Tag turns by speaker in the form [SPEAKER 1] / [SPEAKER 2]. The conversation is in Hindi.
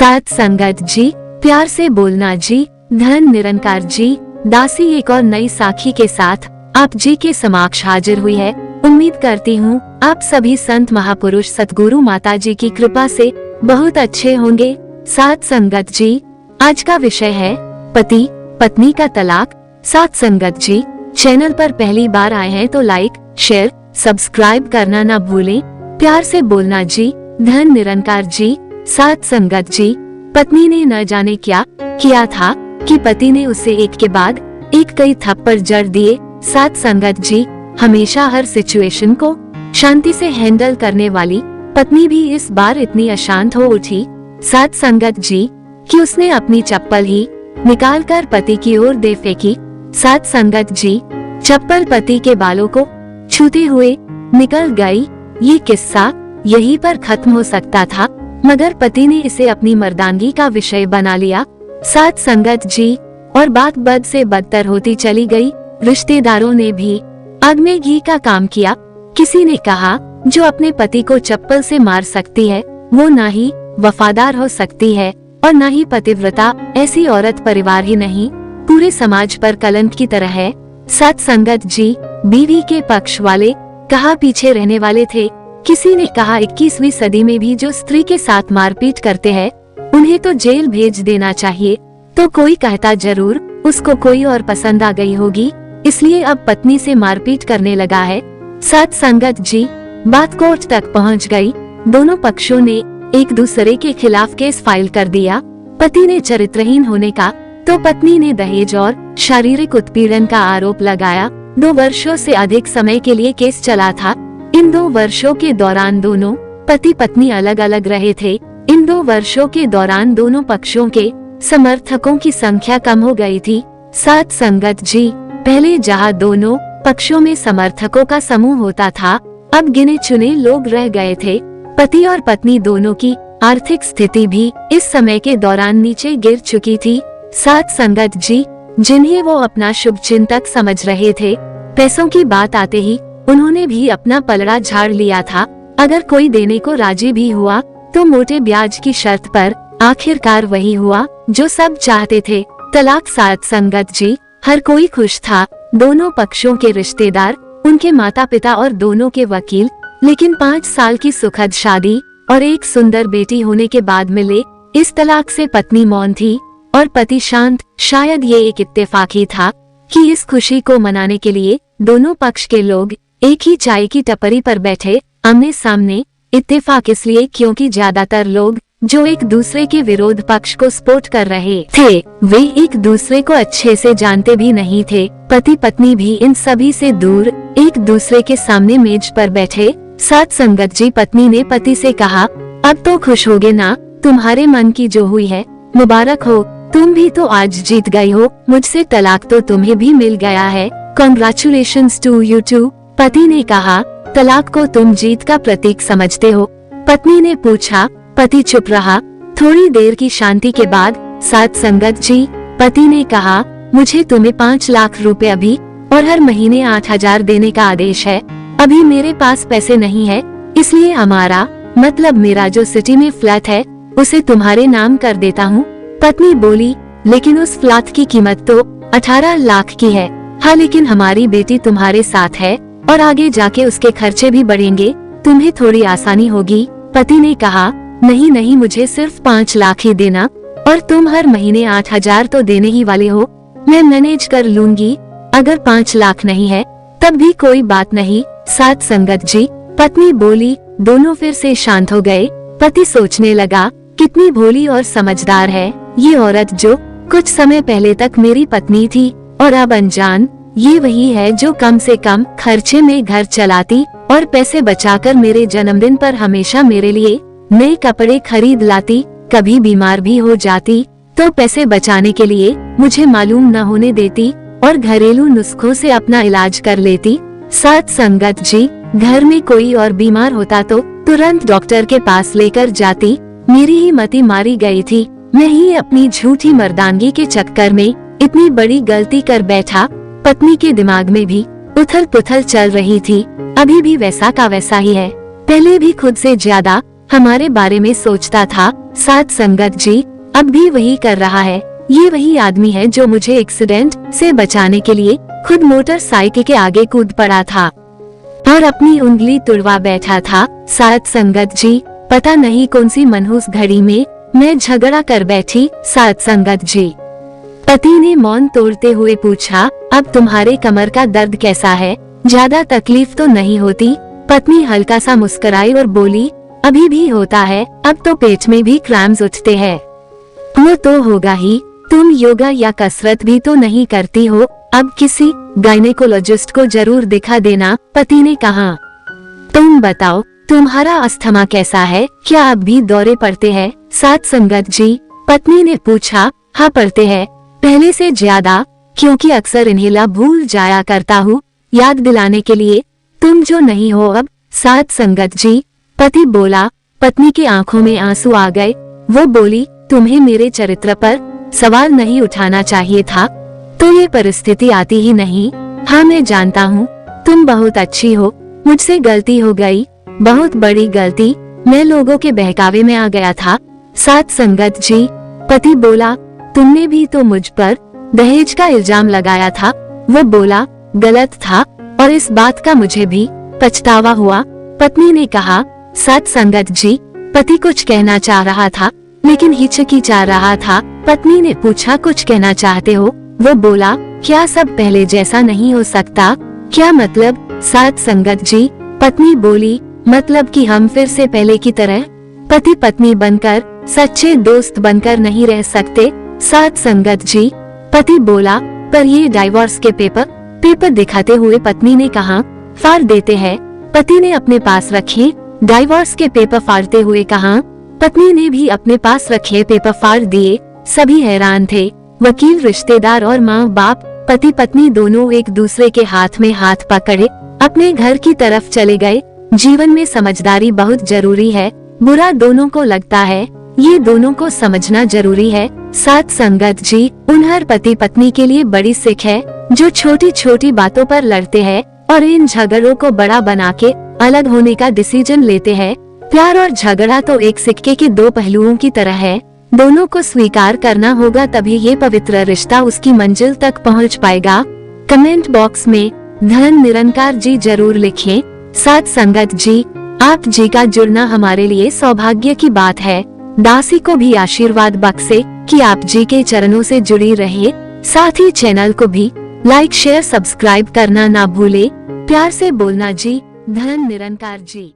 [SPEAKER 1] साथ संगत जी, प्यार से बोलना जी, धन निरंकार जी। दासी एक और नई साखी के साथ आप जी के समक्ष हाजिर हुई है। उम्मीद करती हूँ आप सभी संत महापुरुष सतगुरु माता जी की कृपा से बहुत अच्छे होंगे। साथ संगत जी, आज का विषय है पति पत्नी का तलाक। साथ संगत जी, चैनल पर पहली बार आए हैं तो लाइक शेयर सब्सक्राइब करना ना भूलें। प्यार से बोलना जी, धन निरंकार जी। साथ संगत जी, पत्नी ने न जाने क्या किया था कि पति ने उसे एक के बाद एक कई थप्पड़ जड़ दिए। साथ संगत जी, हमेशा हर सिचुएशन को शांति से हैंडल करने वाली पत्नी भी इस बार इतनी अशांत हो उठी। साथ संगत जी, कि उसने अपनी चप्पल ही निकालकर पति की ओर दे फेंकी। साथ संगत जी, चप्पल पति के बालों को छूते हुए निकल गई। ये किस्सा यहीं पर खत्म हो सकता था, मगर पति ने इसे अपनी मर्दानगी का विषय बना लिया। साथ संगत जी, और बात बद से बदतर होती चली गई। रिश्तेदारों ने भी आग में घी का काम किया। किसी ने कहा जो अपने पति को चप्पल से मार सकती है वो ना ही वफादार हो सकती है और ना ही पतिव्रता। ऐसी औरत परिवार ही नहीं पूरे समाज पर कलंक की तरह है। साथ संगत जी, बीवी के पक्ष वाले कहा पीछे रहने वाले थे। किसी ने कहा 21वीं सदी में भी जो स्त्री के साथ मारपीट करते हैं उन्हें तो जेल भेज देना चाहिए। तो कोई कहता जरूर उसको कोई और पसंद आ गई होगी, इसलिए अब पत्नी से मारपीट करने लगा है। साथ संगत जी, बात कोर्ट तक पहुंच गई। दोनों पक्षों ने एक दूसरे के खिलाफ केस फाइल कर दिया। पति ने चरित्रहीन होने का तो पत्नी ने दहेज और शारीरिक उत्पीड़न का आरोप लगाया। 2 वर्षों से अधिक समय के लिए केस चला था। इन 2 वर्षों के दौरान दोनों पति पत्नी अलग अलग रहे थे। इन 2 वर्षों के दौरान दोनों पक्षों के समर्थकों की संख्या कम हो गई थी। साथ संगत जी, पहले जहां दोनों पक्षों में समर्थकों का समूह होता था, अब गिने चुने लोग रह गए थे। पति और पत्नी दोनों की आर्थिक स्थिति भी इस समय के दौरान नीचे गिर चुकी थी। साथ संगत जी, जिन्हें वो अपना शुभ चिंतक समझ रहे थे, पैसों की बात आते ही उन्होंने भी अपना पलड़ा झाड़ लिया था। अगर कोई देने को राजी भी हुआ तो मोटे ब्याज की शर्त पर। आखिरकार वही हुआ जो सब चाहते थे, तलाक। साथ संगत जी, हर कोई खुश था। दोनों पक्षों के रिश्तेदार, उनके माता पिता और दोनों के वकील। लेकिन 5 साल की सुखद शादी और एक सुंदर बेटी होने के बाद मिले इस तलाक से पत्नी मौन थी और पति शांत। शायद ये एक इत्तेफाक ही था कि इस खुशी को मनाने के लिए दोनों पक्ष के लोग एक ही चाय की टपरी पर बैठे आमने सामने। इत्तेफाक इसलिए क्योंकि ज्यादातर लोग जो एक दूसरे के विरोध पक्ष को सपोर्ट कर रहे थे वे एक दूसरे को अच्छे से जानते भी नहीं थे। पति पत्नी भी इन सभी से दूर एक दूसरे के सामने मेज पर बैठे। साथ संगत जी, पत्नी ने पति से कहा अब तो खुश होगे ना, तुम्हारे मन की जो हुई है मुबारक हो, तुम भी तो आज जीत गई हो, मुझसे तलाक तो तुम्हें भी मिल गया है, कॉन्ग्रेचुलेशंस टू यू टू। पति ने कहा तलाक को तुम जीत का प्रतीक समझते हो? पत्नी ने पूछा। पति चुप रहा। थोड़ी देर की शांति के बाद साथ संगत जी, पति ने कहा मुझे तुम्हें 5 लाख रुपए अभी और हर महीने 8,000 देने का आदेश है। अभी मेरे पास पैसे नहीं है, इसलिए हमारा मतलब मेरा जो सिटी में फ्लैट है उसे तुम्हारे नाम कर देता हूँ। पत्नी बोली लेकिन उस फ्लैट की कीमत तो 18 लाख की है। हाँ, लेकिन हमारी बेटी तुम्हारे साथ है और आगे जाके उसके खर्चे भी बढ़ेंगे, तुम्हें थोड़ी आसानी होगी। पति ने कहा नहीं नहीं, मुझे सिर्फ 5 लाख ही देना और तुम हर महीने 8,000 तो देने ही वाले हो, मैं मैनेज कर लूंगी। अगर 5 लाख नहीं है तब भी कोई बात नहीं। साथ संगत जी, पत्नी बोली। दोनों फिर से शांत हो गए। पति सोचने लगा कितनी भोली और समझदार है ये औरत जो कुछ समय पहले तक मेरी पत्नी थी और अब अनजान। ये वही है जो कम से कम खर्चे में घर चलाती और पैसे बचाकर मेरे जन्मदिन पर हमेशा मेरे लिए नए कपड़े खरीद लाती। कभी बीमार भी हो जाती तो पैसे बचाने के लिए मुझे मालूम न होने देती और घरेलू नुस्खों से अपना इलाज कर लेती। साथ संगत जी, घर में कोई और बीमार होता तो तुरंत डॉक्टर के पास लेकर जाती। मेरी ही मति मारी गई थी। मैं ही अपनी झूठी मर्दानगी के चक्कर में इतनी बड़ी गलती कर बैठा। पत्नी के दिमाग में भी उथल पुथल चल रही थी। अभी भी वैसा का वैसा ही है। पहले भी खुद से ज्यादा हमारे बारे में सोचता था साथ संगत जी अब भी वही कर रहा है। ये वही आदमी है जो मुझे एक्सीडेंट से बचाने के लिए खुद मोटरसाइकिल के आगे कूद पड़ा था और अपनी उंगली तुड़वा बैठा था। साथ संगत जी पता नहीं कौन सी मनहूस घड़ी में मैं झगड़ा कर बैठी। साथ संगत जी पति ने मौन तोड़ते हुए पूछा, अब तुम्हारे कमर का दर्द कैसा है? ज्यादा तकलीफ तो नहीं होती? पत्नी हल्का सा मुस्कुराई और बोली, अभी भी होता है, अब तो पेट में भी क्रैम्स उठते हैं। वो तो होगा ही, तुम योगा या कसरत भी तो नहीं करती हो, अब किसी गायनेकोलॉजिस्ट को जरूर दिखा देना। पति ने कहा, तुम बताओ तुम्हारा अस्थमा कैसा है? क्या अब भी दौरे पड़ते हैं? साथ संगत जी पत्नी ने पूछा, हाँ पड़ते हैं, पहले से ज्यादा, क्योंकि अक्सर इन्हें भूल जाया करता हूँ याद दिलाने के लिए, तुम जो नहीं हो अब। साथ संगत जी पति बोला। पत्नी की आंखों में आंसू आ गए। वो बोली, तुम्हें मेरे चरित्र पर सवाल नहीं उठाना चाहिए था, तो ये परिस्थिति आती ही नहीं। हाँ मैं जानता हूँ तुम बहुत अच्छी हो, मुझसे गलती हो गई, बहुत बड़ी गलती, मैं लोगों के बहकावे में आ गया था। साथ संगत जी पति बोला, तुमने भी तो मुझ पर दहेज का इल्जाम लगाया था। वो बोला, गलत था और इस बात का मुझे भी पछतावा हुआ। पत्नी ने कहा। साथ संगत जी पति कुछ कहना चाह रहा था लेकिन हिचकिचा रहा था। पत्नी ने पूछा, कुछ कहना चाहते हो? वो बोला, क्या सब पहले जैसा नहीं हो सकता? क्या मतलब? साथ संगत जी पत्नी बोली, मतलब कि हम फिर से पहले की तरह पति पत्नी बनकर, सच्चे दोस्त बनकर नहीं रह सकते? साथ संगत जी पति बोला, पर ये डाइवोर्स के पेपर दिखाते हुए पत्नी ने कहा, फाड़ देते हैं। पति ने अपने पास रखे डाइवोर्स के पेपर फाड़ते हुए कहा। पत्नी ने भी अपने पास रखे पेपर फाड़ दिए। सभी हैरान थे, वकील, रिश्तेदार और माँ बाप। पति पत्नी दोनों एक दूसरे के हाथ में हाथ पकड़े अपने घर की तरफ चले गए। जीवन में समझदारी बहुत जरूरी है, बुरा दोनों को लगता है, ये दोनों को समझना जरूरी है। साथ संगत जी उन हर पति पत्नी के लिए बड़ी सीख है जो छोटी छोटी बातों पर लड़ते हैं और इन झगड़ों को बड़ा बना के अलग होने का डिसीजन लेते हैं। प्यार और झगड़ा तो एक सिक्के के दो पहलुओं की तरह है, दोनों को स्वीकार करना होगा, तभी ये पवित्र रिश्ता उसकी मंजिल तक पहुंच पाएगा। कमेंट बॉक्स में धन निरंकार जी जरूर लिखें। साथ संगत जी आप जी का जुड़ना हमारे लिए सौभाग्य की बात है। दासी को भी आशीर्वाद बख्शे कि आप जी के चरणों से जुड़ी रहे। साथ ही चैनल को भी लाइक, शेयर, सब्सक्राइब करना ना भूले। प्यार से बोलना जी। धन निरंकार जी।